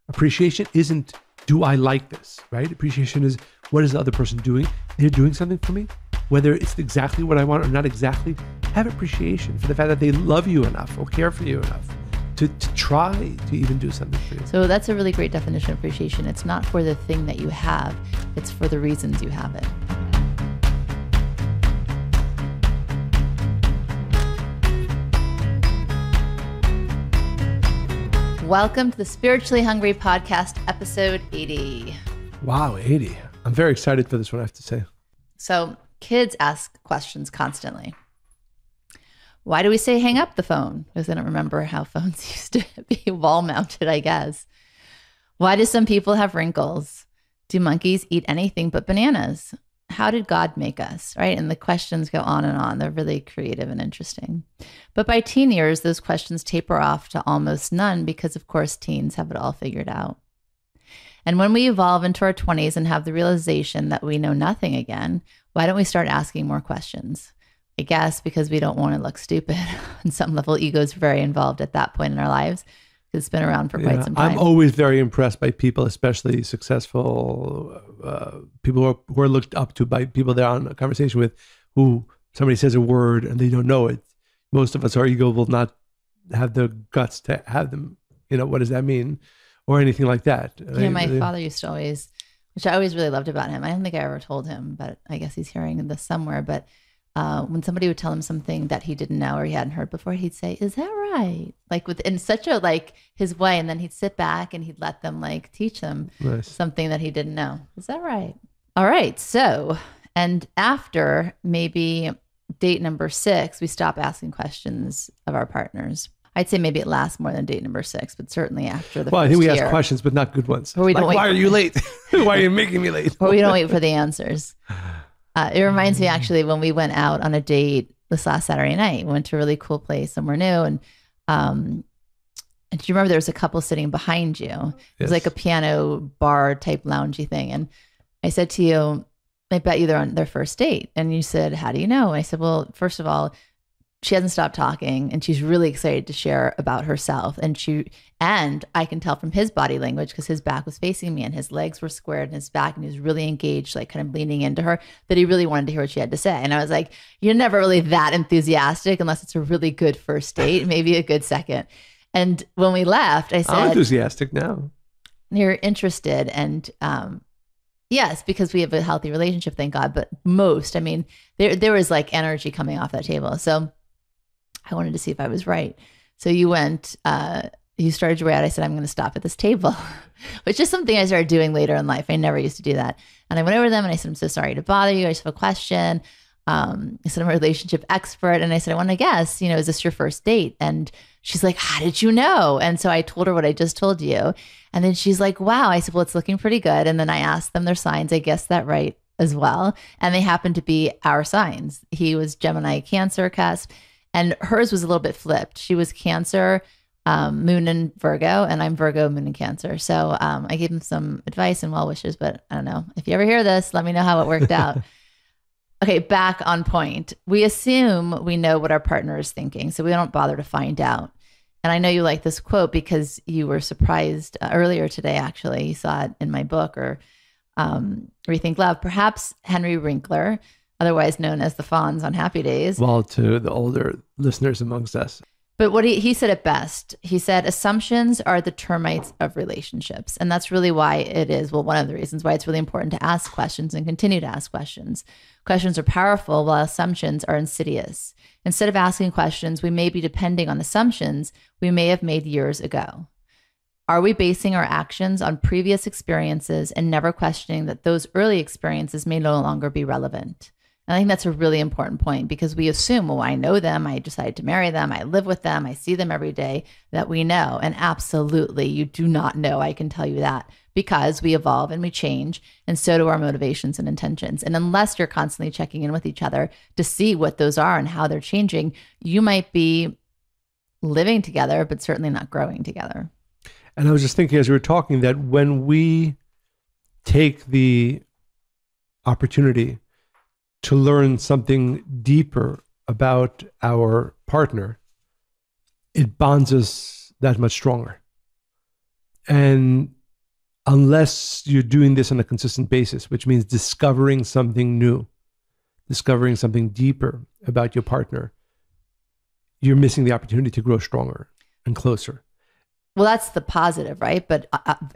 Appreciation isn't, do I like this, right? Appreciation is, what is the other person doing? They're doing something for me, whether it's exactly what I want or not exactly. Have appreciation for the fact that they love you enough or care for you enough to try to even do something for you. So that's a really great definition of appreciation. It's not for the thing that you have, it's for the reasons you have it. Welcome to the Spiritually Hungry Podcast, episode 80. Wow, 80. I'm very excited for this one, I have to say. So kids ask questions constantly. Why do we say hang up the phone? Because I don't remember how phones used to be wall mounted, I guess. Why do some people have wrinkles? Do monkeys eat anything but bananas? How did God make us, right? And the questions go on and on. They're really creative and interesting. But by teen years, those questions taper off to almost none because, of course, teens have it all figured out. And when we evolve into our 20s and have the realization that we know nothing again, why don't we start asking more questions? I guess because we don't want to look stupid. On some level, ego is very involved at that point in our lives. It's been around for quite some time. I'm always very impressed by people, especially successful people who are looked up to by people they're on a conversation with, who somebody says a word and they don't know it. Most of us, our ego will not have the guts to have them, what does that mean? Or anything like that. Yeah, my father used to always, which I always really loved about him. I don't think I ever told him, but I guess he's hearing this somewhere. But when somebody would tell him something that he didn't know or he hadn't heard before, he'd say, "Is that right?" Like in such a his way, and then he'd sit back and he'd let them teach them something that he didn't know. Is that right? All right. So, and after maybe date number 6, we stop asking questions of our partners. I'd say maybe it lasts more than date number 6, but certainly after the first I think we year, ask questions, but not good ones. Or we don't why are you late? Why are you making me late? Or we don't wait for the answers. It reminds me actually when we went out on a date this last Saturday night. We went to a really cool place somewhere new, and do you remember there was a couple sitting behind you? It was like a piano bar type loungy thing, and I said to you, "I bet you they're on their first date." And you said, "How do you know?" And I said, "Well, first of all, she hasn't stopped talking and she's really excited to share about herself. And I can tell from his body language, because his back was facing me and his legs were squared in his back and he was really engaged, kind of leaning into her, that he really wanted to hear what she had to say." And I was like, "You're never really that enthusiastic unless it's a really good first date, maybe a good second." And when we left, I said, "I'm enthusiastic now." You're interested. And yes, because we have a healthy relationship, thank God. But there was energy coming off that table. So I wanted to see if I was right. So you went, you started your way out. I said, "I'm going to stop at this table," which is something I started doing later in life. I never used to do that. And I went over to them and I said, "I'm so sorry to bother you. I just have a question." I said, "I'm a relationship expert." And I said, "I want to guess, is this your first date?" And she's like, "How did you know?" And so I told her what I just told you. And then she's like, "Wow." I said, "Well, it's looking pretty good." And then I asked them their signs. I guessed that right as well. And they happened to be our signs. He was Gemini Cancer cusp. And hers was a little bit flipped. She was Cancer, Moon in Virgo, and I'm Virgo, Moon in Cancer. So I gave him some advice and well wishes, but I don't know. If you ever hear this, let me know how it worked out. Okay, back on point. We assume we know what our partner is thinking, so we don't bother to find out. And I know you like this quote because you were surprised earlier today, actually. You saw it in my book, or Rethink Love. Perhaps Henry Winkler, otherwise known as the Fonz on Happy Days. Well, to the older listeners amongst us. But what he said it best. He said, assumptions are the termites of relationships. And that's really why it is, one of the reasons why it's really important to ask questions and continue to ask questions. Questions are powerful while assumptions are insidious. Instead of asking questions, we may be depending on assumptions we may have made years ago. Are we basing our actions on previous experiences and never questioning that those early experiences may no longer be relevant? I think that's a really important point, because we assume, I know them, I decided to marry them, I live with them, I see them every day, that we know. And absolutely, you do not know. I can tell you that, because we evolve and we change, and so do our motivations and intentions. And unless you're constantly checking in with each other to see what those are and how they're changing, you might be living together, but certainly not growing together. And I was just thinking as we were talking that when we take the opportunity to learn something deeper about our partner, it bonds us that much stronger. And unless you're doing this on a consistent basis, which means discovering something new, discovering something deeper about your partner, you're missing the opportunity to grow stronger and closer. Well, that's the positive, right? But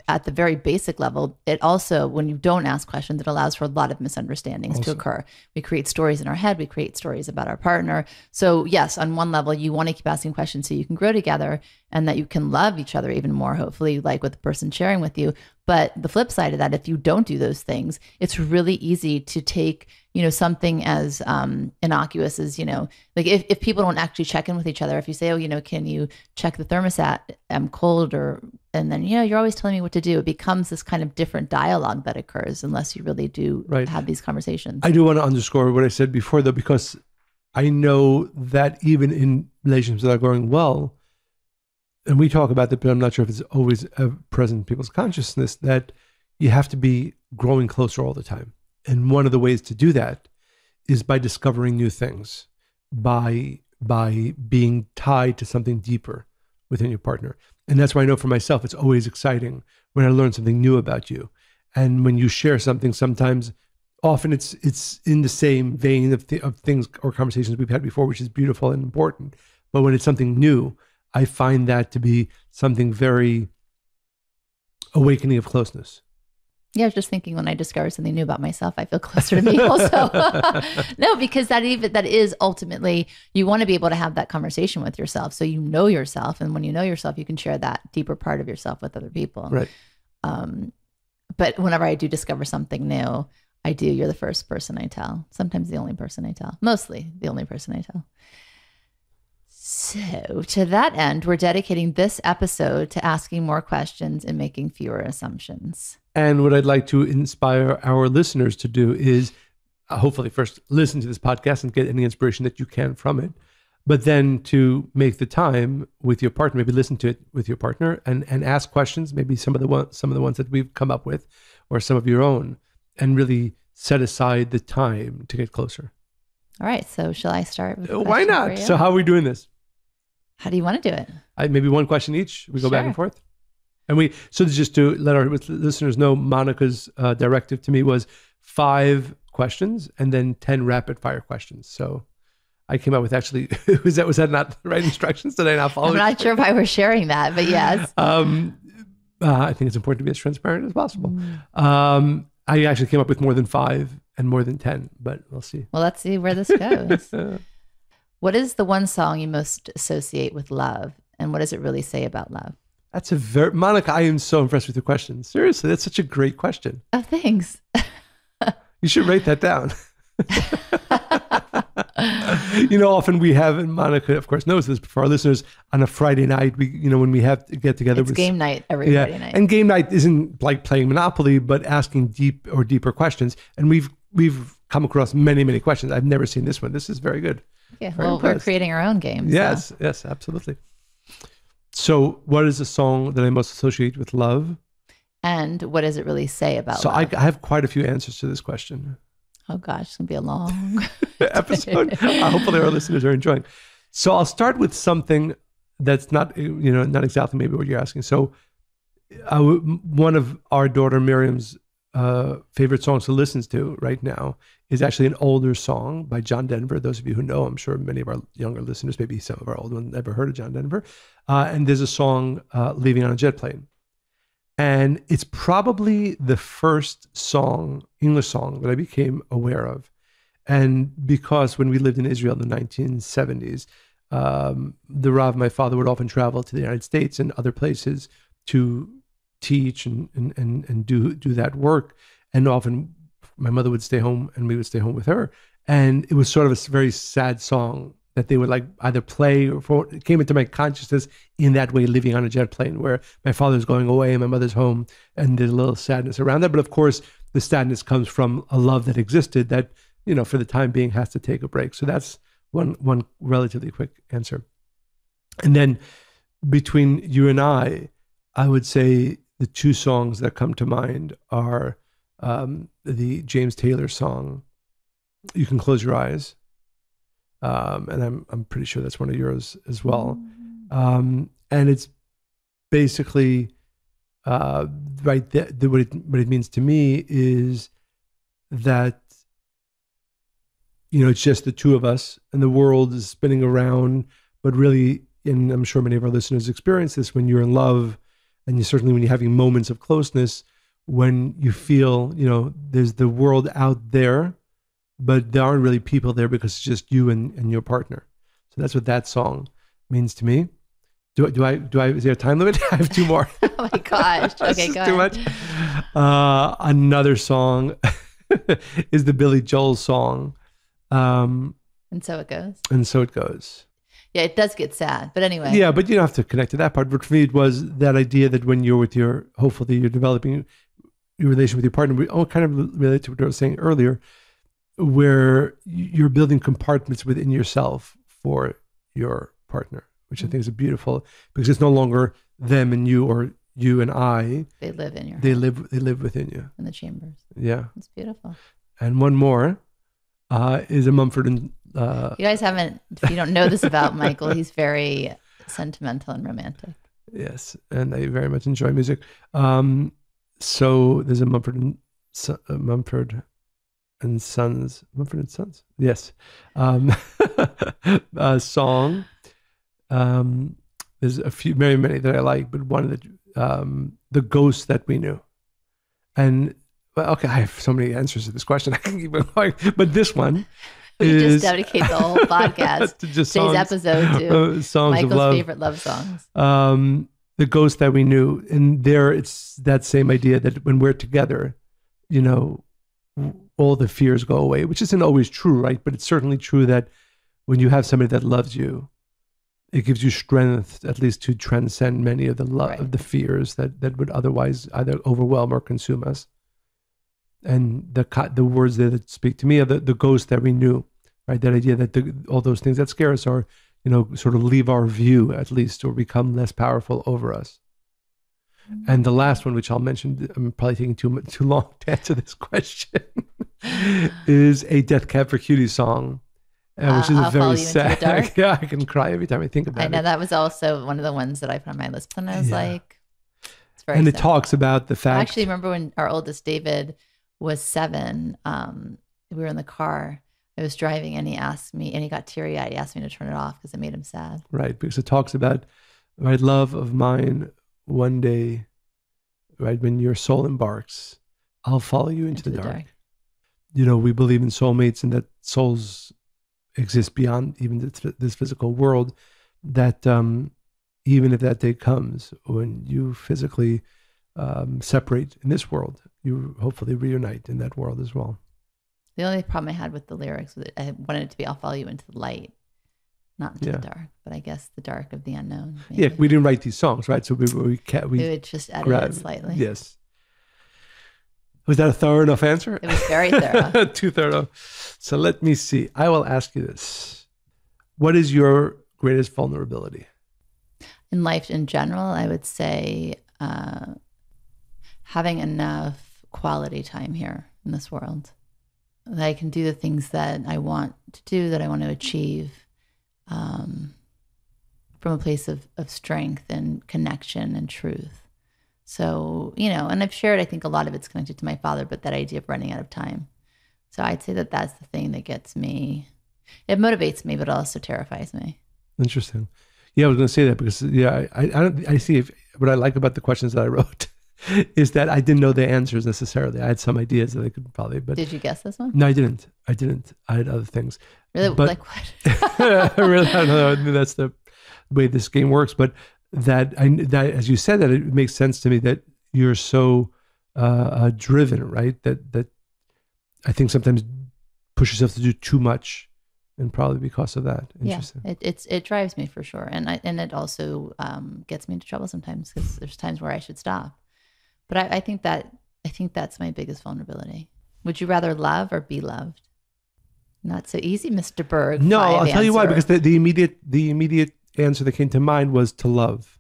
at the very basic level, it also, when you don't ask questions, it allows for a lot of misunderstandings to occur. We create stories in our head. We create stories about our partner. So yes, on one level, you want to keep asking questions so you can grow together and that you can love each other even more, hopefully, like with the person sharing with you. But the flip side of that, if you don't do those things, it's really easy to take, something as innocuous as, like if people don't actually check in with each other, if you say, oh, can you check the thermostat? I'm cold, and then, you're always telling me what to do. It becomes this kind of different dialogue that occurs unless you really do have these conversations. I do want to underscore what I said before, though, because I know that even in relationships that are going well, and we talk about that, but I'm not sure if it's always present in people's consciousness, that you have to be growing closer all the time. And one of the ways to do that is by discovering new things, by being tied to something deeper within your partner. And that's why I know for myself, it's always exciting when I learn something new about you. And when you share something, often it's in the same vein of things or conversations we've had before, which is beautiful and important. But when it's something new, I find that to be something very awakening of closeness. Yeah, I was just thinking when I discover something new about myself, I feel closer to me also. No, because that is ultimately, you want to be able to have that conversation with yourself. So you know yourself. And when you know yourself, you can share that deeper part of yourself with other people. Right. But whenever I do discover something new, you're the first person I tell. Sometimes the only person I tell. Mostly the only person I tell. So to that end, we're dedicating this episode to asking more questions and making fewer assumptions. And what I'd like to inspire our listeners to do is hopefully first listen to this podcast and get any inspiration that you can from it, but then to make the time with your partner, maybe listen to it with your partner and ask questions, maybe some of the ones that we've come up with or some of your own, and really set aside the time to get closer. All right. So shall I start with a Why not? So how are we doing this? How do you want to do it? Maybe one question each. We go back and forth. And so just to let our listeners know, Monica's directive to me was 5 questions and then 10 rapid fire questions. So I came up with actually, was that not the right instructions? Did I not follow? I'm not sure if I was sharing that, but yes. I think it's important to be as transparent as possible. I actually came up with more than 5 and more than 10, but we'll see. Well, let's see where this goes. What is the one song you most associate with love? And what does it really say about love? That's Monica, I am so impressed with your question. Seriously, that's such a great question. Oh, thanks. You should write that down. Often we have, and Monica, of course, knows this, but for our listeners, on a Friday night, when we have to get together. It's game night every Friday night. And game night isn't like playing Monopoly, but asking deeper questions. And we've come across many, many questions. I've never seen this one. This is very good. Yeah, we're creating our own games. Yes, so. Yes, absolutely. So what is the song that I most associate with love? And what does it really say about love? So I have quite a few answers to this question. Oh gosh, it's going to be a long episode. Hopefully our listeners are enjoying. So I'll start with something that's not exactly maybe what you're asking. So one of our daughter Miriam's favorite songs to listen to right now is actually an older song by John Denver. Those of you who know, I'm sure many of our younger listeners, maybe some of our old ones, never heard of John Denver. And there's a song, Leaving on a Jet Plane. And it's probably the first English song that I became aware of. And because when we lived in Israel in the 1970s, the Rav, my father, would often travel to the United States and other places to teach and do that work. And often my mother would stay home and we would stay home with her. And it was sort of a very sad song that they would like either play or it came into my consciousness in that way, Living on a Jet Plane, where my father's going away and my mother's home, and there's a little sadness around that. But of course, the sadness comes from a love that existed that, for the time being has to take a break. So that's one relatively quick answer. And then between you and I would say the 2 songs that come to mind are the James Taylor song, You Can Close Your Eyes. And I'm pretty sure that's one of yours as well. And it's basically uh, right? What it means to me is that, it's just the two of us and the world is spinning around, but really, and I'm sure many of our listeners experience this when you're in love, and certainly when you're having moments of closeness, when you feel, there's the world out there, but there aren't really people there because it's just you and your partner. So that's what that song means to me. Do I, is there a time limit? I have two more. Oh my gosh. Okay, go ahead. Too much. Another song is the Billy Joel song. And so it goes. And so it goes. Yeah, it does get sad. But anyway. Yeah, but you don't have to connect to that part. But for me, it was that idea that when you're with hopefully you're developing your relation with your partner, we all kind of relate to what I was saying earlier, where you're building compartments within yourself for your partner, which I think is beautiful, because it's no longer them and you or you and I. They live in your They live within you. in the chambers. Yeah. It's beautiful. And one more is a Mumford and you guys haven't, if you don't know this about Michael, he's very sentimental and romantic. Yes, and I very much enjoy music. So there's a Mumford and Sons. Yes. A song. There's a few, very many that I like, but one of the Ghost That We Knew. And okay, I have so many answers to this question. I can keep going, but this one we just dedicate the whole podcast, to just today's episode to songs Michael's of love. favorite love songs. The Ghost That We Knew, and there it's that same idea that when we're together, all the fears go away, which isn't always true, right? But it's certainly true that when you have somebody that loves you, it gives you strength, at least to transcend many of of the fears that would otherwise either overwhelm or consume us. And the words there that speak to me are the ghost that we knew, right? That idea that all those things that scare us are, sort of leave our view at least, or become less powerful over us. And the last one, which I'll mention, I'm probably taking too long to answer this question, is a Death Cab for Cutie song, which is I'll very Follow You Into the sad. Dark. Yeah, I can cry every time I think about it. I know that was also one of the ones that I put on my list. And I was like, it's very and sad. it talks about the fact. I actually remember when our oldest David was 7, we were in the car. I was driving and he asked me, and he got teary-eyed. He asked me to turn it off because it made him sad. Right, because it talks about, right, love of mine, one day, right, when your soul embarks, I'll follow you into the dark. We believe in soulmates and that souls exist beyond even this physical world, that even if that day comes when you physically separate in this world, you hopefully reunite in that world as well. The only problem I had with the lyrics was I wanted it to be, I'll follow you into the light, not into the dark, but I guess the dark of the unknown. Maybe. Yeah, we didn't write these songs, right? So we would just edit it slightly. Yes. Was that a thorough enough answer? It was very thorough. Too thorough. So let me see. I will ask you this. What is your greatest vulnerability? In life in general, I would say having enough quality time here in this world. That I can do the things that I want to do, that I want to achieve, from a place of strength and connection and truth. So, and I've shared, I think a lot of it's connected to my father, but that idea of running out of time. So I'd say that that's the thing that gets me, it motivates me, but it also terrifies me. Interesting. Yeah, I was going to say that because, I see what I like about the questions that I wrote is that I didn't know the answers necessarily. I had some ideas that I could probably, but. Did you guess this one? No, I didn't. I had other things. Really? But, like what? really, I don't know. I mean, that's the way this game works. But that as you said, that it makes sense to me that you're so driven, right? That I think sometimes push yourself to do too much, and probably because of that. Interesting. Yeah, it drives me for sure, and it also gets me into trouble sometimes because there's times where I should stop. But I think that's my biggest vulnerability. Would you rather love or be loved? Not so easy, Mr. Berg. No, I'll tell you why. Because the immediate answer that came to mind was to love.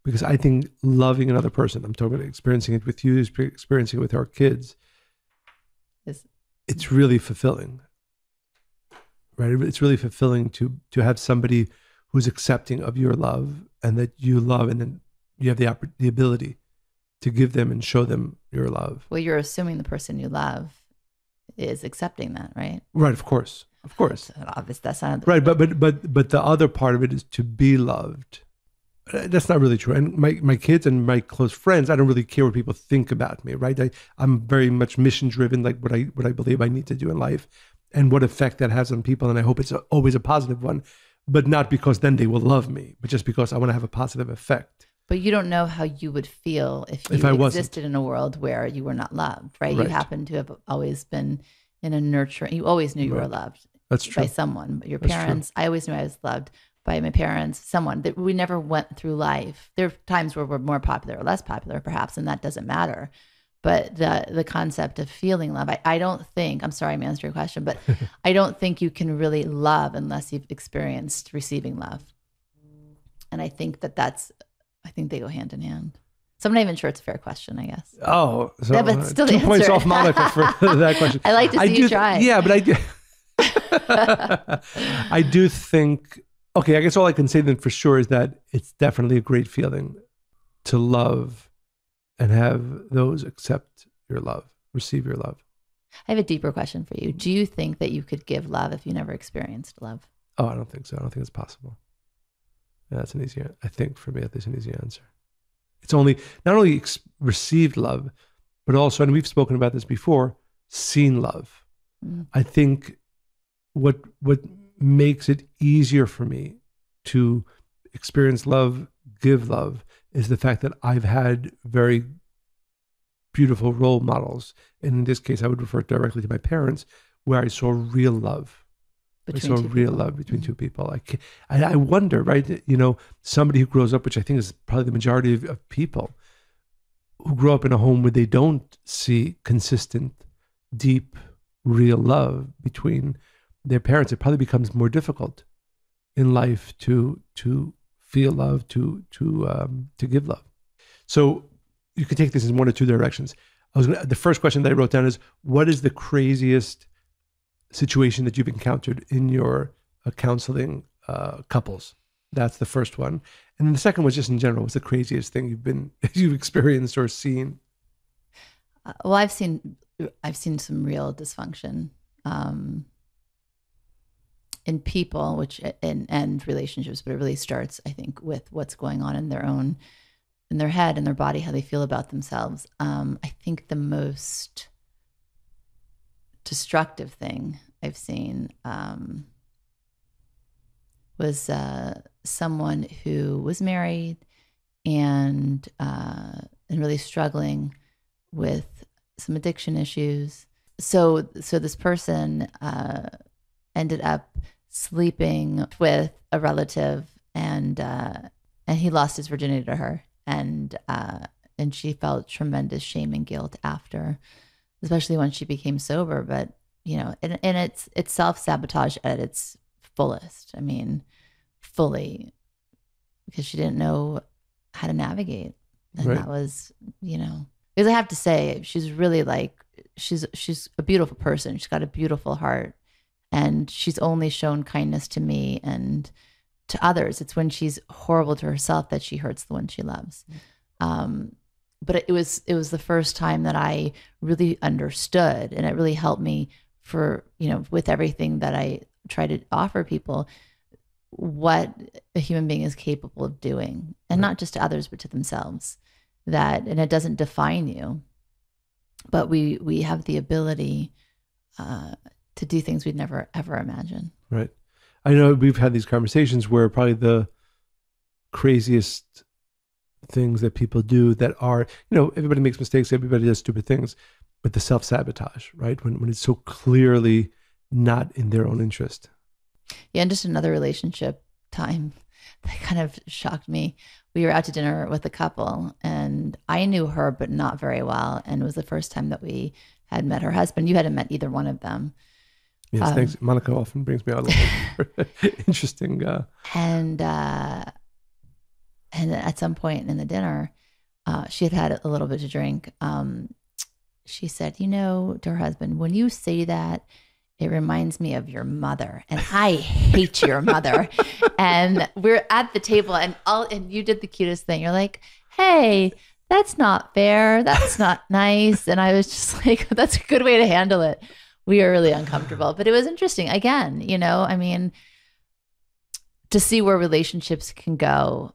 Because I think loving another person, I'm talking about experiencing it with you, experiencing it with our kids, it's really fulfilling. Right? It's really fulfilling to have somebody who's accepting of your love and that you love, and then you have the ability to give them and show them your love. Well, you're assuming the person you love is accepting that, right? Right, of course. Of course. That's not right, but the other part of it is to be loved. That's not really true. And my kids and my close friends, I don't really care what people think about me, right? I'm very much mission driven, like what I believe I need to do in life and what effect that has on people. And I hope it's always a positive one, but not because then they will love me, but just because I want to have a positive effect. But you don't know how you would feel if you existed in a world where you were not loved, right? You happen to have always been in a nurturing, you always knew you were loved. That's true. By someone, your parents. I always knew I was loved by my parents, someone that we never went through life. There are times where we're more popular or less popular, perhaps, and that doesn't matter. But the concept of feeling love, I don't think, I'm sorry I'm answering your question, but I don't think you can really love unless you've experienced receiving love. And I think I think they go hand in hand. So I'm not even sure it's a fair question, I guess. Oh, so yeah, but still 2 points off Monica for that question. I like to see you try. Yeah, but I do. I do think, okay, I guess all I can say then for sure is that it's definitely a great feeling to love and have those accept your love, receive your love. I have a deeper question for you. Do you think that you could give love if you never experienced love? Oh, I don't think so. I don't think it's possible. Yeah, that's an easy, I think for me, that's an easy answer. It's only, not only received love, but also, and we've spoken about this before, seen love. Mm. I think what makes it easier for me to experience love, give love, is the fact that I've had very beautiful role models. And in this case, I would refer directly to my parents, where I saw real love. Between two people. I wonder, right? You know, somebody who grows up, which I think is probably the majority of people, who grow up in a home where they don't see consistent, deep, real love between their parents, it probably becomes more difficult in life to feel love, to give love. So you could take this in one or two directions. The first question that I wrote down is, what is the craziest situation that you've encountered in your counseling couples? That's the first one. And then the second was just in general, what's the craziest thing you've experienced or seen? Well, I've seen some real dysfunction in people, and relationships, but it really starts, I think, with what's going on in their head and their body, how they feel about themselves. I think the most destructive thing I've seen was someone who was married and really struggling with some addiction issues. So this person ended up sleeping with a relative, and he lost his virginity to her, and she felt tremendous shame and guilt after, especially when she became sober. But you know, and it's self-sabotage at its fullest. I mean, fully, because she didn't know how to navigate, and right. That was, you know, because I have to say, she's really she's a beautiful person. She's got a beautiful heart, and she's only shown kindness to me and to others. It's when she's horrible to herself that she hurts the one she loves. But it was the first time that I really understood, and it really helped me for, you know, with everything that I try to offer people, what a human being is capable of doing, and not just to others, but to themselves. And it doesn't define you, but we have the ability to do things we'd never, ever imagine. Right. I know we've had these conversations where probably the craziest things that people do that are, you know, everybody makes mistakes, everybody does stupid things, but the self-sabotage, right? When it's so clearly not in their own interest. Yeah, and just another relationship time that kind of shocked me. We were out to dinner with a couple, and I knew her, but not very well. And it was the first time that we had met her husband. You hadn't met either one of them. Yes, thanks. Monica often brings me out a little interesting. And at some point in the dinner, she had a little bit to drink. She said, you know, to her husband, when you say that, it reminds me of your mother, and I hate your mother. And we're at the table, and you did the cutest thing. You're like, hey, that's not fair. That's not nice. And I was just like, that's a good way to handle it. We are really uncomfortable. But it was interesting. Again, I mean, to see where relationships can go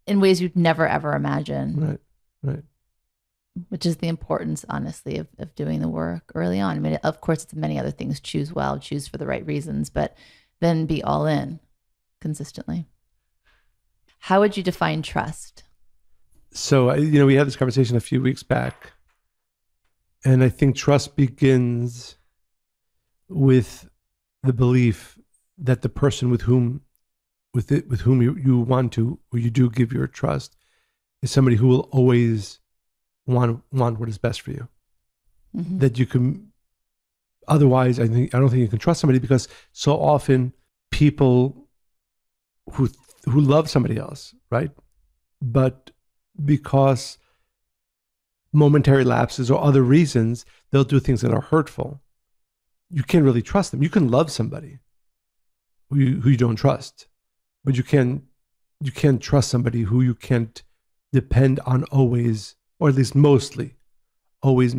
in ways you'd never, ever imagine. Right. Which is the importance, honestly, of doing the work early on. I mean, of course, it's many other things. Choose well, choose for the right reasons, but then be all in consistently. How would you define trust? So, we had this conversation a few weeks back, and I think trust begins with the belief that the person with whom you want to, or you do give your trust, is somebody who will always want what is best for you. Mm-hmm. That you can, otherwise, I don't think you can trust somebody, because so often people who love somebody else, right? But because momentary lapses or other reasons, they'll do things that are hurtful. You can't really trust them. You can love somebody who you don't trust, but you can't trust somebody who you can't depend on always, or at least mostly, always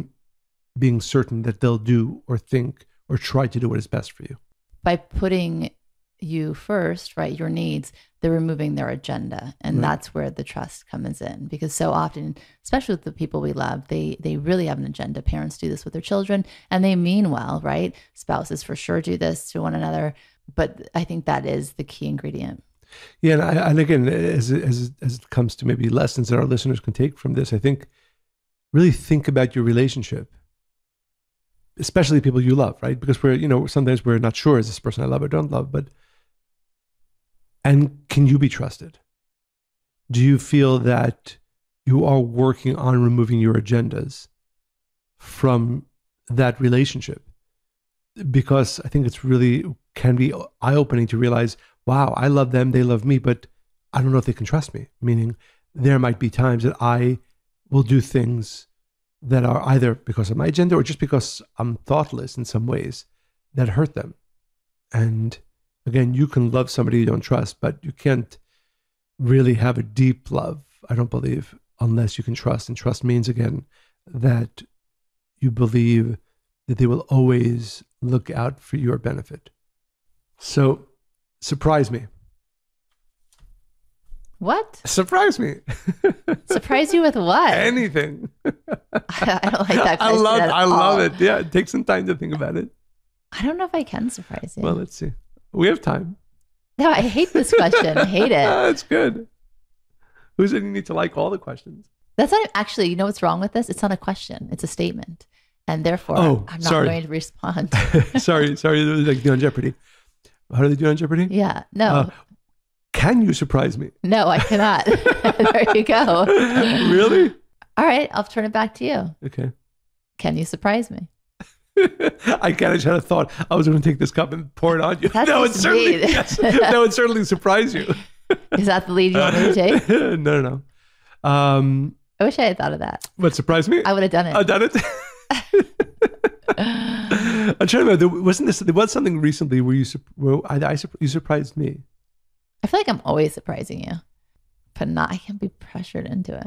being certain that they'll do or think or try to do what is best for you. By putting you first, right, your needs, they're removing their agenda. And that's where the trust comes in. Because so often, especially with the people we love, they really have an agenda. Parents do this with their children, and they mean well, right? Spouses for sure do this to one another. But I think that is the key ingredient. Yeah, and again, as it comes to maybe lessons that our listeners can take from this, I think really think about your relationship, especially people you love, right? Because sometimes we're not sure, is this person I love or don't love, and can you be trusted? Do you feel that you are working on removing your agendas from that relationship? Because I think it's really can be eye-opening to realize, wow, I love them, they love me, but I don't know if they can trust me. Meaning there might be times that I will do things that are either because of my agenda or just because I'm thoughtless in some ways that hurt them. And again, you can love somebody you don't trust, but you can't really have a deep love, I don't believe, unless you can trust. And trust means, again, that you believe that they will always look out for your benefit. So, surprise me. What? Surprise me. Surprise you with what? Anything. I don't like that question. I love it. Yeah, take some time to think about it. I don't know if I can surprise you. Well, let's see. We have time. No, I hate this question. I hate it. It's good. Who said you need to like all the questions? That's not actually, you know what's wrong with this? It's not a question. It's a statement. And therefore, I'm not going to respond. sorry. Like do on Jeopardy. How do they do on Jeopardy? Yeah. No. Can you surprise me? No, I cannot. There you go. Really? All right. I'll turn it back to you. Okay. Can you surprise me? I kind of had a thought. I was going to take this cup and pour it on you. That would certainly surprise you. Is that the lead you want me to take? No. I wish I had thought of that. What surprised me? I would have done it. I've done it. I'm trying to remember. There was something recently where you surprised me. I feel like I'm always surprising you, but I can't be pressured into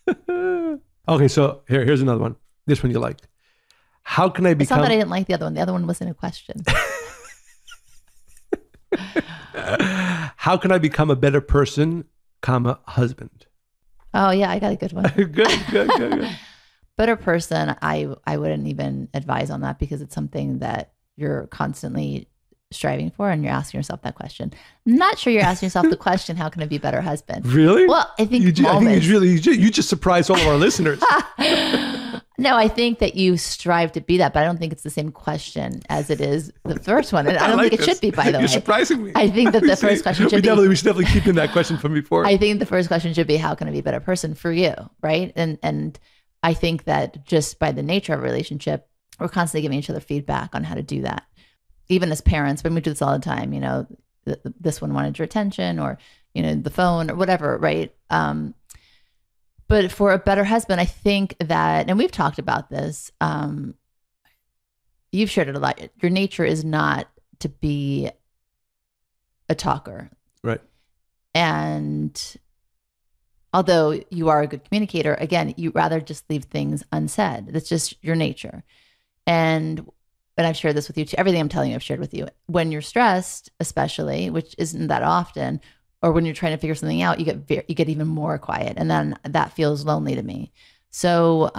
it. Okay, so here's another one. This one you liked. How can I become? It's not that I didn't like the other one. The other one wasn't a question. How can I become a better person, husband? Oh yeah, I got a good one. Good. Better person, I wouldn't even advise on that, because it's something that you're constantly striving for, and you're asking yourself that question. I'm not sure you're asking yourself the question, how can I be a better husband? Really? Well, I think you just surprised all of our listeners. No, I think that you strive to be that, but I don't think it's the same question as it is the first one. And I don't think it should be, by the way. You're surprising me. I think that the first question should be... We should definitely keep in that question from before. I think the first question should be, how can I be a better person for you, right? And I think that just by the nature of a relationship, we're constantly giving each other feedback on how to do that. Even as parents, when we do this all the time, this one wanted your attention, or, the phone or whatever, right? But for a better husband, I think that, and we've talked about this, you've shared it a lot. Your nature is not to be a talker. Right. And although you are a good communicator, again, you rather just leave things unsaid. That's just your nature. And I've shared this with you too. Everything I'm telling you, I've shared with you. When you're stressed, especially, which isn't that often, or when you're trying to figure something out, you get even more quiet, and then that feels lonely to me. So,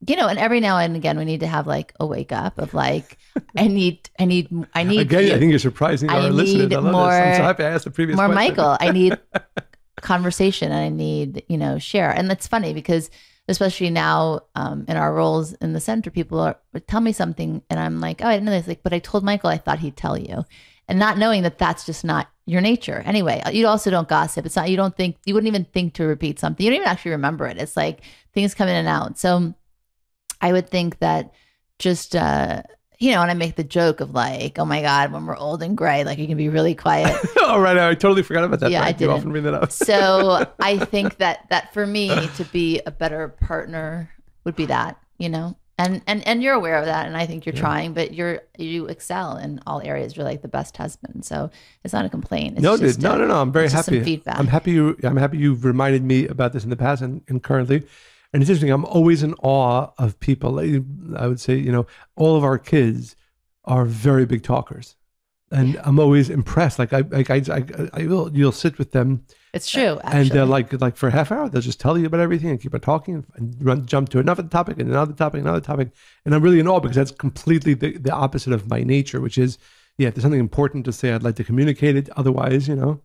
you know, and every now and again, we need to have like a wake up of like, I need. Again, I think you're surprising our listeners. I love this. I'm so happy I asked the previous more question. Michael. I need conversation, and I need, you know, share. And that's funny because especially now in our roles in the center, people would tell me something, and I'm like, oh, I didn't know this. Like, but I told Michael I thought he'd tell you, and not knowing that that's just not your nature. Anyway, you also don't gossip. It's not. You wouldn't even think to repeat something. You don't even actually remember it. It's like things come in and out. So I would think that just, you know, and I make the joke of like, oh my God, when we're old and gray, like you can be really quiet. Oh, right. I totally forgot about that. Yeah, I did. You often bring that up. So I think that for me to be a better partner would be that, you know, and you're aware of that. And I think you're trying, but you excel in all areas. You're like the best husband. So it's not a complaint. It's No. I'm very happy. Some feedback. I'm happy you've reminded me about this in the past and currently. And it's interesting. I'm always in awe of people. I would say, you know, all of our kids are very big talkers, and I'm always impressed. You'll sit with them. It's true. Actually. And they're like for a half hour, they'll just tell you about everything and keep on talking and jump to another topic and another topic, another topic. And I'm really in awe because that's completely the opposite of my nature, which is, yeah, if there's something important to say, I'd like to communicate it. Otherwise, you know,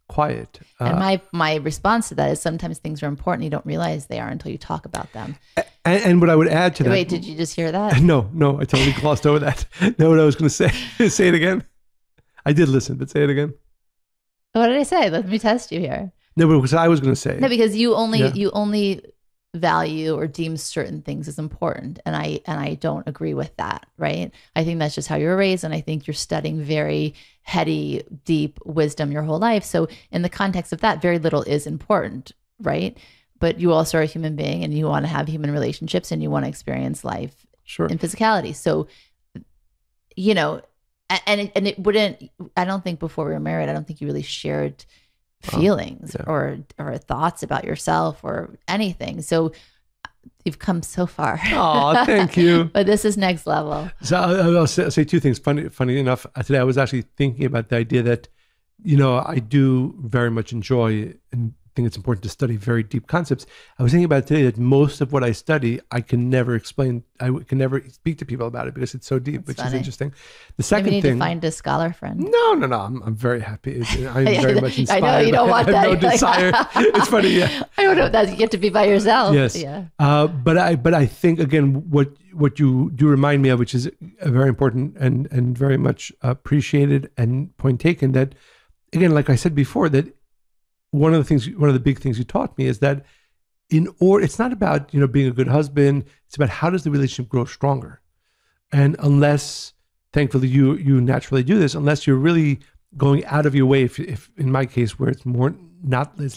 quiet. And my response to that is sometimes things are important. You don't realize they are until you talk about them. And what I would add to that. Wait, did you just hear that? No, I totally glossed over that. No, what I was going to say. Say it again. I did listen, but say it again. What did I say? Let me test you here. No, but because I was going to say. No, because you only value or deem certain things as important, and I don't agree with that. Right? I think that's just how you were raised, and I think you're studying very heady, deep wisdom your whole life. So in the context of that, very little is important, right? But you also are a human being, and you want to have human relationships, and you want to experience life in physicality. So, you know, and it wouldn't. I don't think before we were married, I don't think you really shared feelings or thoughts about yourself or anything. So you've come so far. Oh, thank you. But this is next level. So I'll say two things. Funny enough, today I was actually thinking about the idea that, you know, I do very much enjoy and think it's important to study very deep concepts. I was thinking about today that most of what I study, I can never explain. I can never speak to people about it because it's so deep, which is interesting. The second thing, you need to find a scholar friend. No. I'm very happy. I'm very much inspired. I know you don't want that. No desire. It's funny. Yeah. I don't know if you get to be by yourself. Yes. Yeah. But I think again, what you do remind me of, which is very important and very much appreciated and point taken, that again, like I said before, that one of the big things you taught me is that it's not about, you know, being a good husband. It's about how does the relationship grow stronger. And unless, thankfully, you naturally do this, unless you're really going out of your way, if in my case where it's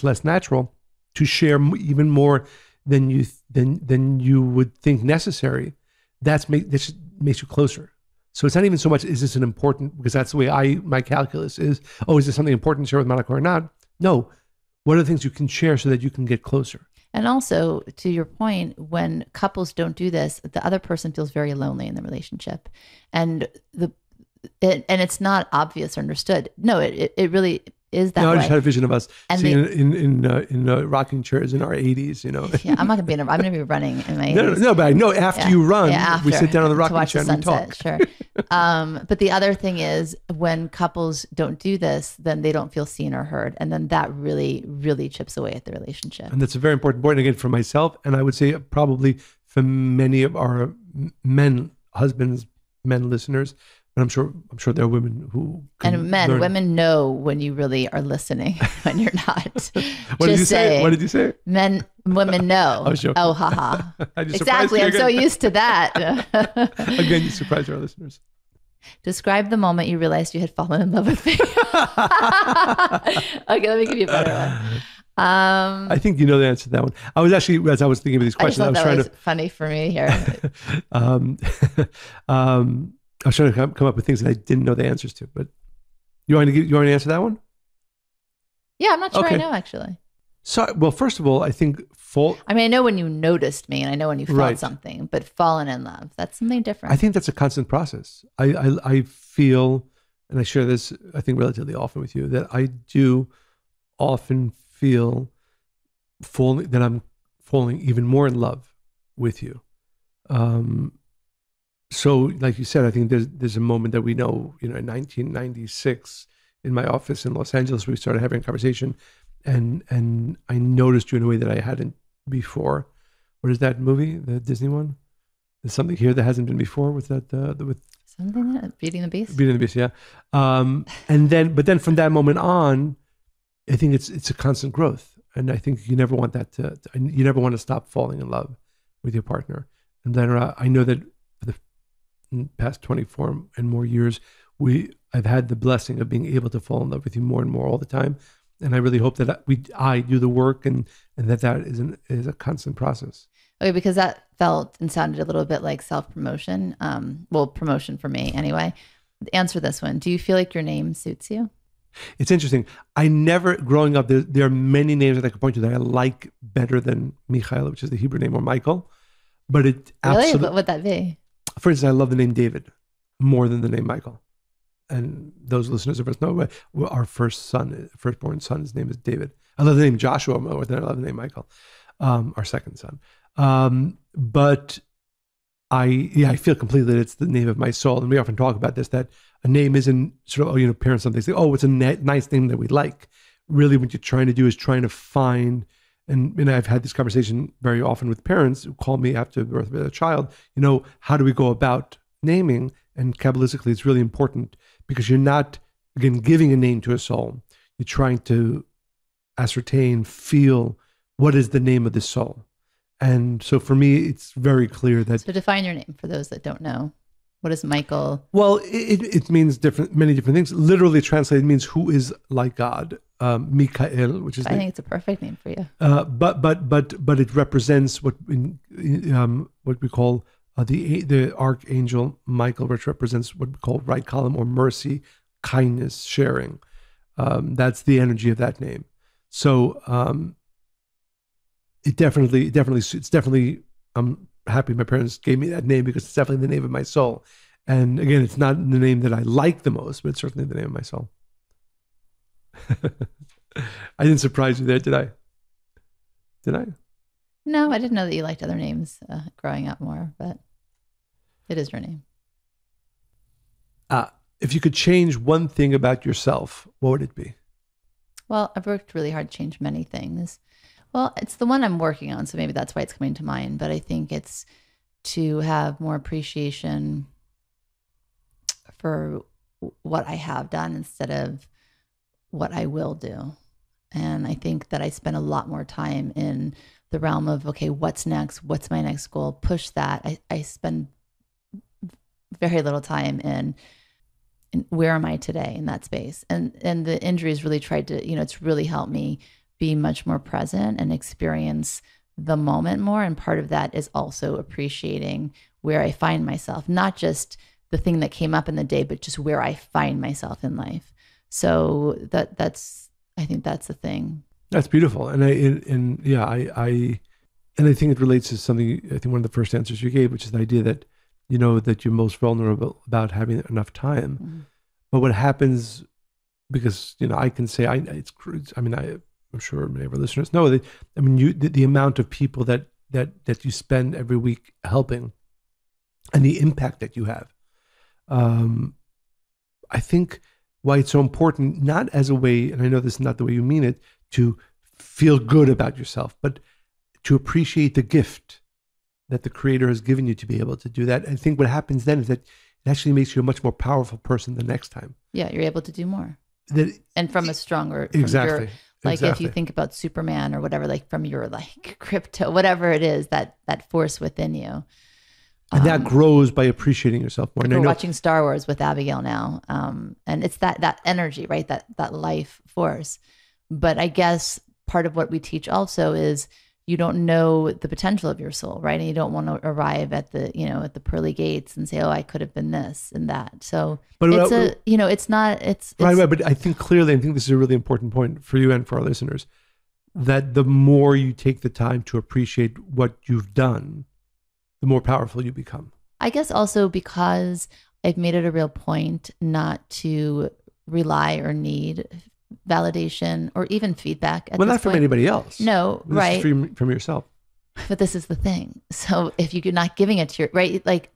less natural, to share even more than you would think necessary, this makes you closer. So it's not even so much is this an important, because that's the way my calculus is. Oh, is this something important to share with Monica or not? No. What are the things you can share so that you can get closer? And also, to your point, when couples don't do this, the other person feels very lonely in the relationship, and it's not obvious or understood. No, it really is that way. I just had a vision of us in rocking chairs in our 80s, you know. Yeah, I'm not going to be I'm going to be running in my 80s. No, but I know after you run, we sit down on the rocking chair and we talk. Sure. But the other thing is when couples don't do this, then they don't feel seen or heard. And then that really, really chips away at the relationship. And that's a very important point, again, for myself. And I would say probably for many of our men listeners. And I'm sure there are women who women know when you really are listening, when you're not. What did you say? What did you say? Women know. Oh, haha. Exactly. I'm so used to that. Again, you surprised our listeners. Describe the moment you realized you had fallen in love with me. Okay, let me give you a better one. I think you know the answer to that one. I was actually, as I was thinking of these questions, I was trying to funny for me here. I was trying to come up with things that I didn't know the answers to, but you want to answer that one? Yeah, I'm not sure I know actually. So, well, first of all, I think I mean, I know when you noticed me and I know when you felt Right. something, but fallen in love, that's something different. I think that's a constant process. I feel, and I share this, I think, relatively often with you, that I do often feel that I'm falling even more in love with you. Um, so, like you said, I think there's a moment that we know, in 1996, in my office in Los Angeles, we started having a conversation, and I noticed you in a way that I hadn't before. What is that movie, the Disney one? There's something here that hasn't been before with that with Something that Beauty and the Beast. Beauty and the Beast, yeah. But then from that moment on, I think it's a constant growth, and I think you never want you never want to stop falling in love with your partner. And then I know that for the past 24 and more years, I've had the blessing of being able to fall in love with you more and more all the time, and I really hope that I do the work, and that is a constant process. Okay, because that felt and sounded a little bit like self-promotion. Well, promotion for me anyway. Answer this one. Do you feel like your name suits you? It's interesting. I never, growing up, there are many names that I could point to that I like better than Michael, which is the Hebrew name, or Michael. But it Really? absolutely. What would that be? For instance, I love the name David more than the name Michael. And those listeners of us know our firstborn son, his name is David. I love the name Joshua more than I love the name Michael, our second son. But I feel completely that it's the name of my soul. And we often talk about this, that a name isn't sort of, parents sometimes say, oh, it's a nice name that we like. Really, what you're trying to do is trying to find, and I've had this conversation very often with parents who call me after the birth of their child, how do we go about naming? And Kabbalistically, it's really important because you're not, again, giving a name to a soul. You're trying to ascertain, feel, what is the name of this soul? And so for me, it's very clear that. So define your name for those that don't know. What is Michael? Well, it means many different things. Literally translated means who is like God. Mikael, which is. I think it's a perfect name for you. But it represents what we call the archangel Michael, which represents what we call right column or mercy, kindness, sharing. That's the energy of that name. So it's definitely. I'm happy my parents gave me that name because it's definitely the name of my soul. And again, it's not the name that I like the most, but it's certainly the name of my soul. I didn't surprise you there, did I? Did I? No, I didn't know that you liked other names growing up more, but it is your name. If you could change one thing about yourself, what would it be? Well, I've worked really hard to change many things. Well, it's the one I'm working on, so maybe that's why it's coming to mind. But I think it's to have more appreciation for what I have done instead of what I will do. And I think that I spend a lot more time in the realm of, okay, what's next? What's my next goal? Push that. I spend very little time in where am I today in that space. And the injuries really tried to, it's really helped me be much more present and experience the moment more. And part of that is also appreciating where I find myself, not just the thing that came up in the day, but just where I find myself in life. So I think that's the thing. That's beautiful. And I think it relates to something, I think one of the first answers you gave, which is the idea that, that you're most vulnerable about having enough time. Mm-hmm. But what happens, because, I can say, I'm sure many of our listeners know that, the amount of people that you spend every week helping and the impact that you have. I think why it's so important, not as a way, and I know this is not the way you mean it, to feel good about yourself, but to appreciate the gift that the Creator has given you to be able to do that. I think what happens then is that it actually makes you a much more powerful person the next time. Yeah, you're able to do more. And from a stronger, exactly. If you think about Superman or whatever, like from your crypto, whatever it is, that force within you. And that grows by appreciating yourself more. We're watching Star Wars with Abigail now. And it's that energy, right? That life force. But I guess part of what we teach also is you don't know the potential of your soul, right? And you don't want to arrive at the pearly gates and say, oh, I could have been this and that. So but it's not. Right. But I think clearly, this is a really important point for you and for our listeners. that the more you take the time to appreciate what you've done, the more powerful you become. I guess also because I've made it a real point not to rely or need validation or even feedback at Well, this not from point. anybody else. No, This is right. from yourself. But this is the thing. So if you're not giving it to your, right, like,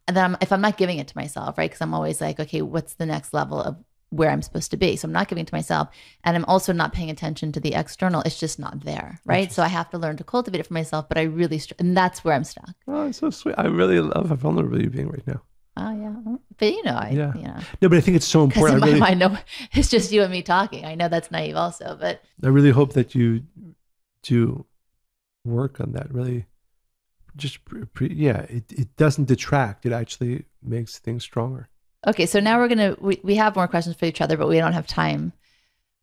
then if I'm not giving it to myself, right, because I'm always like, okay, what's the next level of where I'm supposed to be? So I'm not giving it to myself, and I'm also not paying attention to the external. It's just not there, right? So I have to learn to cultivate it for myself. But I really, and that's where I'm stuck. Oh, it's so sweet. I really love how vulnerable you're being right now. Oh yeah, but you know, No, but I think it's so because important. in my mind, no, it's just you and me talking. I know that's naive, also, but I really hope that you do work on that. Really, just it doesn't detract. It actually makes things stronger. okay. So now we have more questions for each other, but we don't have time.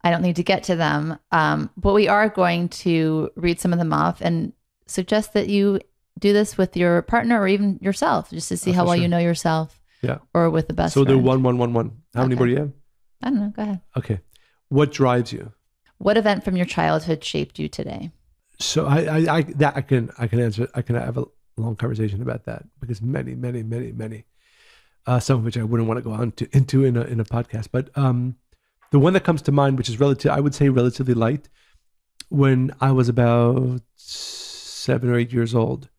I don't need to get to them, but we are going to read some of them off and suggest that you do this with your partner or even yourself, just to see how well you know yourself. Yeah. Or with the best So they're friend. 1, 1, 1, 1. How many more do you have? I don't know. Go ahead. Okay. What drives you? What event from your childhood shaped you today? So I can answer. I can have a long conversation about that because many, some of which I wouldn't want to go on into in a podcast. But the one that comes to mind, which is I would say relatively light, when I was about 7 or 8 years old.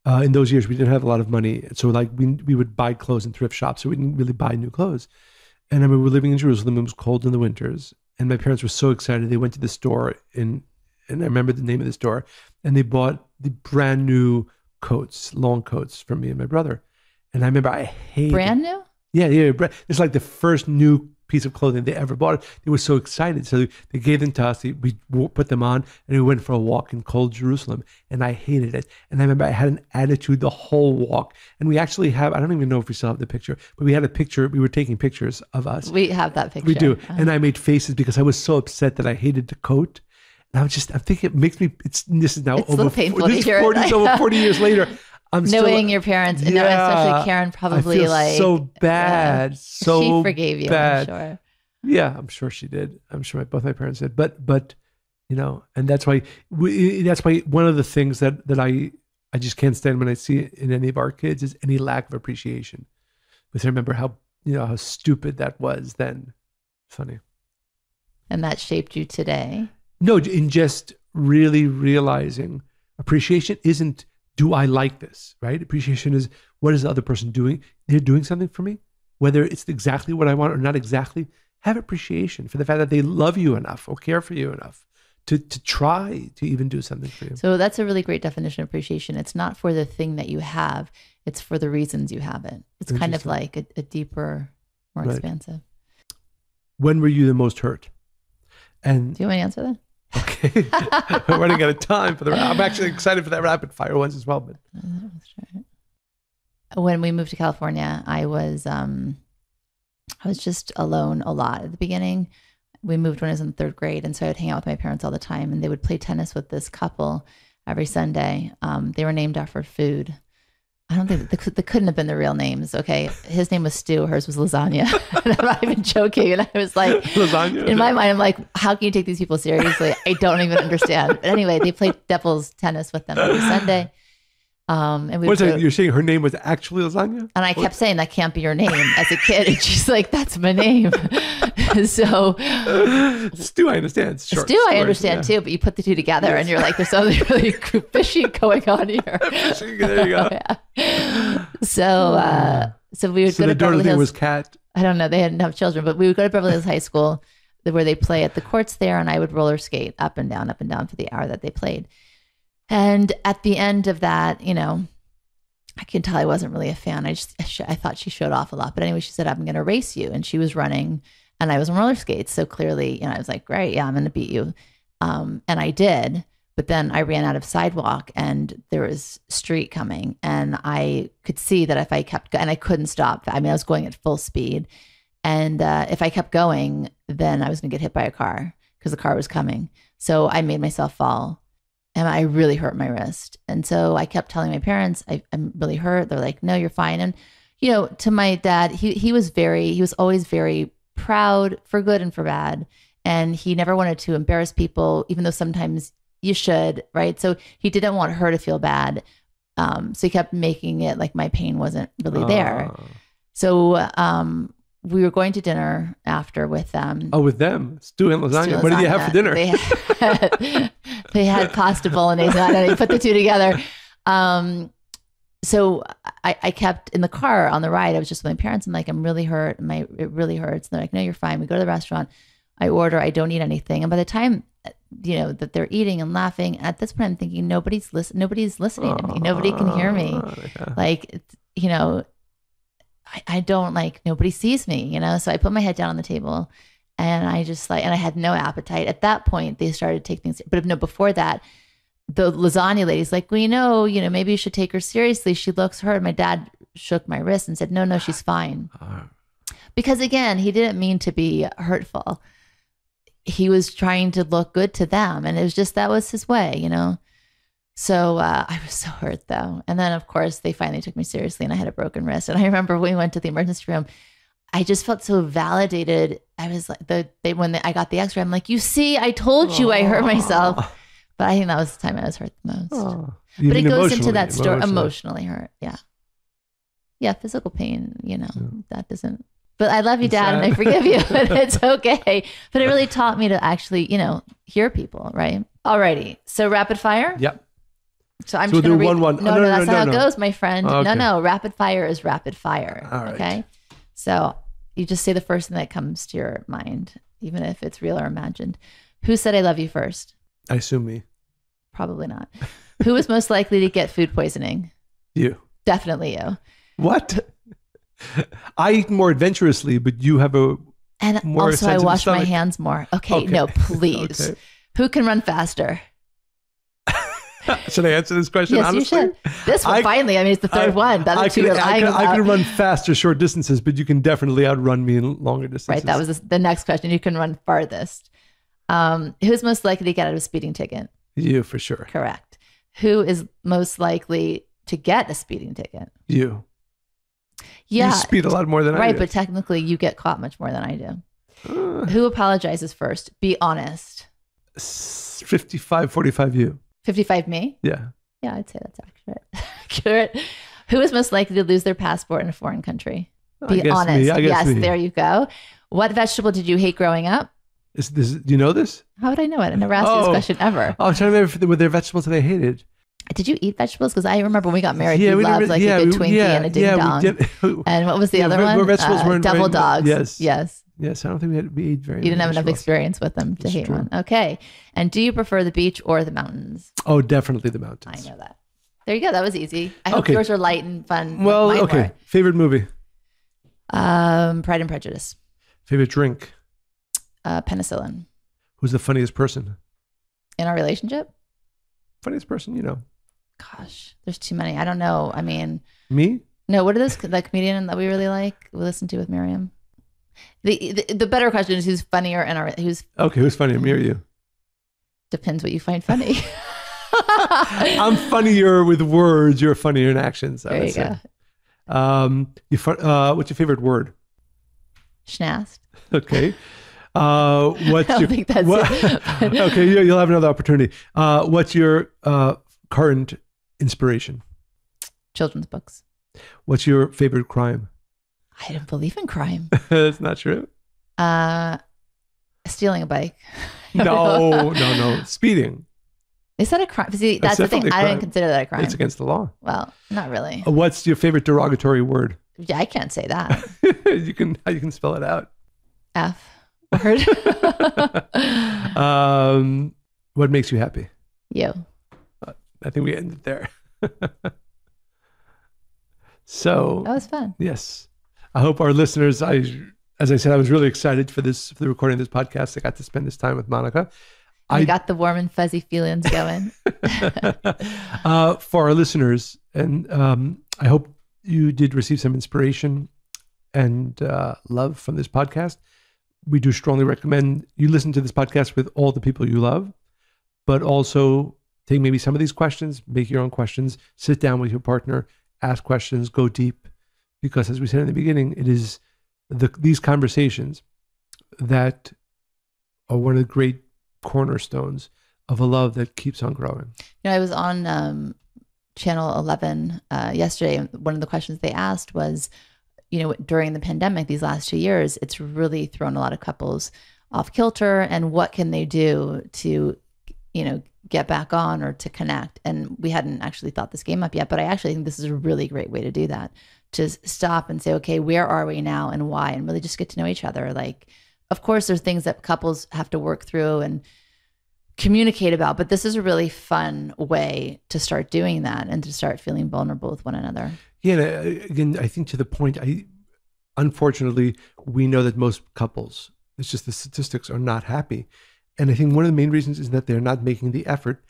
In those years, we didn't have a lot of money, so like we would buy clothes in thrift shops, so we didn't really buy new clothes. And I remember we were living in Jerusalem. It was cold in the winters, and my parents were so excited. They went to the store and I remember the name of the store, and they bought the brand new coats, long coats for me and my brother. And I remember I hated Brand new? Yeah. It's like the first new piece of clothing they ever bought. They were so excited. So they gave them to us. We put them on and we went for a walk in cold Jerusalem, and I hated it. And I remember I had an attitude the whole walk. And we actually have, I don't even know if we still have the picture, but we had a picture. We were taking pictures of us. We have that picture. We do. And I made faces because I was so upset that I hated the coat. And I'm thinking it makes me, this is now It's over, painful this to hear over 40 years later. I'm knowing still, your parents, and especially Karen, probably I feel like so bad. So she forgave you, bad. I'm sure. Yeah, I'm sure she did. I'm sure both my parents did. But you know, and that's why one of the things that I just can't stand when I see it in any of our kids is any lack of appreciation. Because I remember how stupid that was then. Funny. And that shaped you today. No, in just really realizing appreciation isn't, do I like this, right? Appreciation is, what is the other person doing? They're doing something for me, whether it's exactly what I want or not exactly. Have appreciation for the fact that they love you enough or care for you enough to try to even do something for you. So that's a really great definition of appreciation. It's not for the thing that you have, it's for the reasons you have it. It's kind of like a deeper, more expansive. When were you the most hurt? And do you want me to answer that? Okay. We're running out of time for I'm actually excited for that rapid fire ones as well. But when we moved to California, I was just alone a lot at the beginning. We moved when I was in 3rd grade, and so I would hang out with my parents all the time, and they would play tennis with this couple every Sunday. They were named after food. I don't think they couldn't have been the real names. Okay. His name was Stu. Hers was Lasagna. And I'm not even joking. And I was like, Lasagna. In my mind, I'm like, how can you take these people seriously? I don't even understand. But anyway, they played devil's tennis with them every Sunday. And you're saying her name was actually Lasagna? And I kept saying, that can't be your name as a kid. And she's like, that's my name. So Stu, I understand. Stu, I understand too, but you put the two together and you're like, there's something really fishy going on here. Fishy, there you go. Yeah. So we would go to Beverly Hills. Name was Kat. I don't know. They hadn't have children, but we would go to Beverly Hills High School where they play at the courts there. And I would roller skate up and down for the hour that they played. And at the end of that, I can tell I wasn't really a fan. I thought she showed off a lot. But anyway, she said, I'm going to race you. And she was running and I was on roller skates. So clearly, I was like, great, yeah, I'm going to beat you. And I did. But then I ran out of sidewalk and there was street coming. And I could see that if I kept going, and I couldn't stop. I mean, I was going at full speed. And if I kept going, then I was going to get hit by a car because the car was coming. So I made myself fall. And I really hurt my wrist. And so I kept telling my parents, I'm really hurt. They're like, no, you're fine. And, to my dad, he was always very proud for good and for bad. And he never wanted to embarrass people, even though sometimes you should, right? So he didn't want her to feel bad. So he kept making it like my pain wasn't really there. So we were going to dinner after with them. Oh, with them? Stew and lasagna. What did you have for dinner? They had pasta bolognese, and I put the two together. So I kept in the car on the ride. I was just with my parents. I'm like, I'm really hurt. It really hurts. And they're like, no, you're fine. We go to the restaurant. I order. I don't eat anything. And by the time, that they're eating and laughing, at this point, I'm thinking nobody's listening to me. Nobody can hear me. Yeah. Like, I don't nobody sees me. So I put my head down on the table, and I just and I had no appetite. At that point, they started to take things. But no, before that, the lasagna lady's like, well, maybe you should take her seriously. She looks hurt. My dad shook my wrist and said, no, she's fine. Because again, he didn't mean to be hurtful. He was trying to look good to them. And it was just, that was his way, So I was so hurt though. And then of course they finally took me seriously, and I had a broken wrist. And I remember when we went to the emergency room, I just felt so validated. I was like, when I got the x-ray, I'm like, you see, I told you I hurt myself. But I think that was the time I was hurt the most. But it goes into that story, emotionally hurt. Yeah. Yeah. Physical pain, that doesn't, but I love you, Dad, and I forgive you, and it's okay. But it really taught me to actually, hear people, right? Alrighty. So rapid fire? Yep. So I'm just going to read. One. No, that's not how it goes, my friend. Okay. No. Rapid fire is rapid fire. All right. Okay. So you just say the first thing that comes to your mind, even if it's real or imagined. Who said I love you first? I assume me. Probably not. Who was most likely to get food poisoning? You. Definitely you. What? I eat more adventurously, but you have a and more also I wash stomach. my hands more. Okay. No, please. Okay. Who can run faster? Should I answer this question? Yes, honestly? You should. This one, finally. I mean, it's the third one. That's what you're lying about. I can run faster short distances, but you can definitely outrun me in longer distances. Right. That was the next question. You can run farthest. Who's most likely to get out of a speeding ticket? You, for sure. Correct. Who is most likely to get a speeding ticket? You. Yeah. You speed a lot more than I do. Right, but technically you get caught much more than I do. Who apologizes first? Be honest. 55-45 you. 55 me? Yeah. Yeah, I'd say that's accurate. Who is most likely to lose their passport in a foreign country? Be honest. Yes, me. There you go. What vegetable did you hate growing up? Do you know this? How would I know it? I never asked you this question ever. I'm trying to remember were there vegetables that I hated. Did you eat vegetables? Because I remember when we got married, you loved like a good Twinkie and a ding dong. And what was the other one? Vegetables weren't devil dogs. Yes. Yes, I don't think we ate very. You didn't have enough experience with them to hate one. Okay. And do you prefer the beach or the mountains? Oh, definitely the mountains. I know that. There you go. That was easy. I hope yours are light and fun. Well, okay. Favorite movie? Pride and Prejudice. Favorite drink? Penicillin. Who's the funniest person? In our relationship? Funniest person, Gosh, there's too many. I don't know. I mean. Me? No, what are those, that comedian that we really like? We listen to with Miriam. The better question is who's funnier and who's funnier, me or you? Depends what you find funny. I'm funnier with words. You're funnier in actions. There you go. What's your favorite word? Schnast. Okay. I don't think that's it. Okay, you'll have another opportunity. What's your current inspiration? Children's books. What's your favorite crime? I don't believe in crime. That's not true. Stealing a bike. No. Speeding. Is that a crime? See, that's the thing. I didn't consider that a crime. It's against the law. Well, not really. What's your favorite derogatory word? Yeah, I can't say that. You can spell it out. F word. What makes you happy? You. I think we ended there. So that was fun. Yes. I hope our listeners, as I said, I was really excited for the recording of this podcast. I got to spend this time with Monica. I got the warm and fuzzy feelings going. For our listeners, and I hope you did receive some inspiration and love from this podcast. We do strongly recommend you listen to this podcast with all the people you love, but also take maybe some of these questions, make your own questions, sit down with your partner, ask questions, go deep, because as we said in the beginning, it is these conversations that one of the great cornerstones of a love that keeps on growing. You know, I was on Channel 11 yesterday. And one of the questions they asked was, you know, during the pandemic, these last 2 years, it's really thrown a lot of couples off kilter. And what can they do to, you know, get back on or to connect? And we hadn't actually thought this game up yet, but I actually think this is a really great way to do that. To stop and say, okay, where are we now and why? And really just get to know each other. Like, of course, there's things that couples have to work through and communicate about, but this is a really fun way to start doing that and to start feeling vulnerable with one another. Yeah, and again, I think to the point, unfortunately, we know that most couples, it's just the statistics, are not happy. And I think one of the main reasons is that they're not making the effort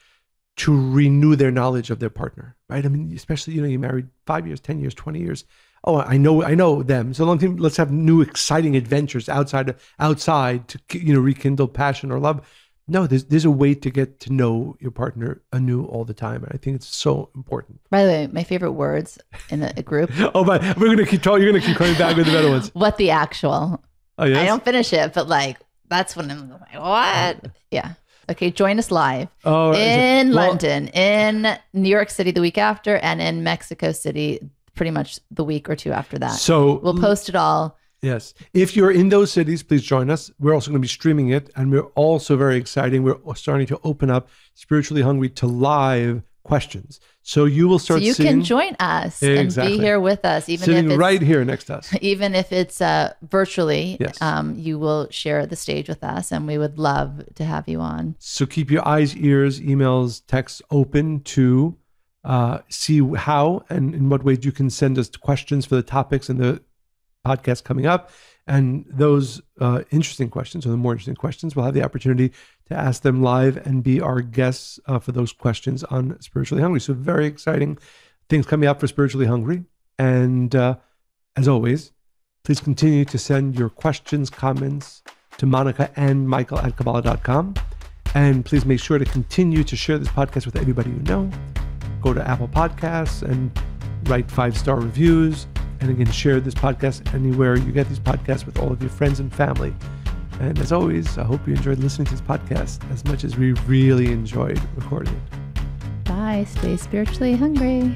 to renew their knowledge of their partner, right? I mean, especially, you know, you're married 5 years, 10 years, 20 years. Oh, I know them. So let's have new exciting adventures outside to, you know, rekindle passion or love. No, there's a way to get to know your partner anew all the time. And I think it's so important. By the way, my favorite words in the group. Oh, but we're going to keep talking. You're going to keep coming back with the better ones. What the actual? Oh, yes? I don't finish it, but like, that's when I'm like, what? Yeah. Okay, join us live in London, in New York City the week after, and in Mexico City pretty much the week or two after that. So we'll post it all. Yes. If you're in those cities, please join us. We're also going to be streaming it. And we're also very exciting. We're starting to open up Spiritually Hungry to live questions. So you will start seeing. So you can join us and be here with us. Even sitting if it's right here next to us. Even if it's virtually, yes. You will share the stage with us. And we would love to have you on. So keep your eyes, ears, emails, texts open to see how and in what ways you can send us questions for the topics and the podcast coming up, and those interesting questions, or the more interesting questions, we'll have the opportunity to ask them live and be our guests for those questions on Spiritually Hungry. So very exciting things coming up for Spiritually Hungry. And as always, please continue to send your questions, comments to Monica and Michael at Kabbalah.com. And please make sure to continue to share this podcast with everybody you know. Go to Apple Podcasts and write 5-star reviews. And again, share this podcast anywhere you get these podcasts with all of your friends and family. And as always, I hope you enjoyed listening to this podcast as much as we really enjoyed recording it. Bye. Stay spiritually hungry.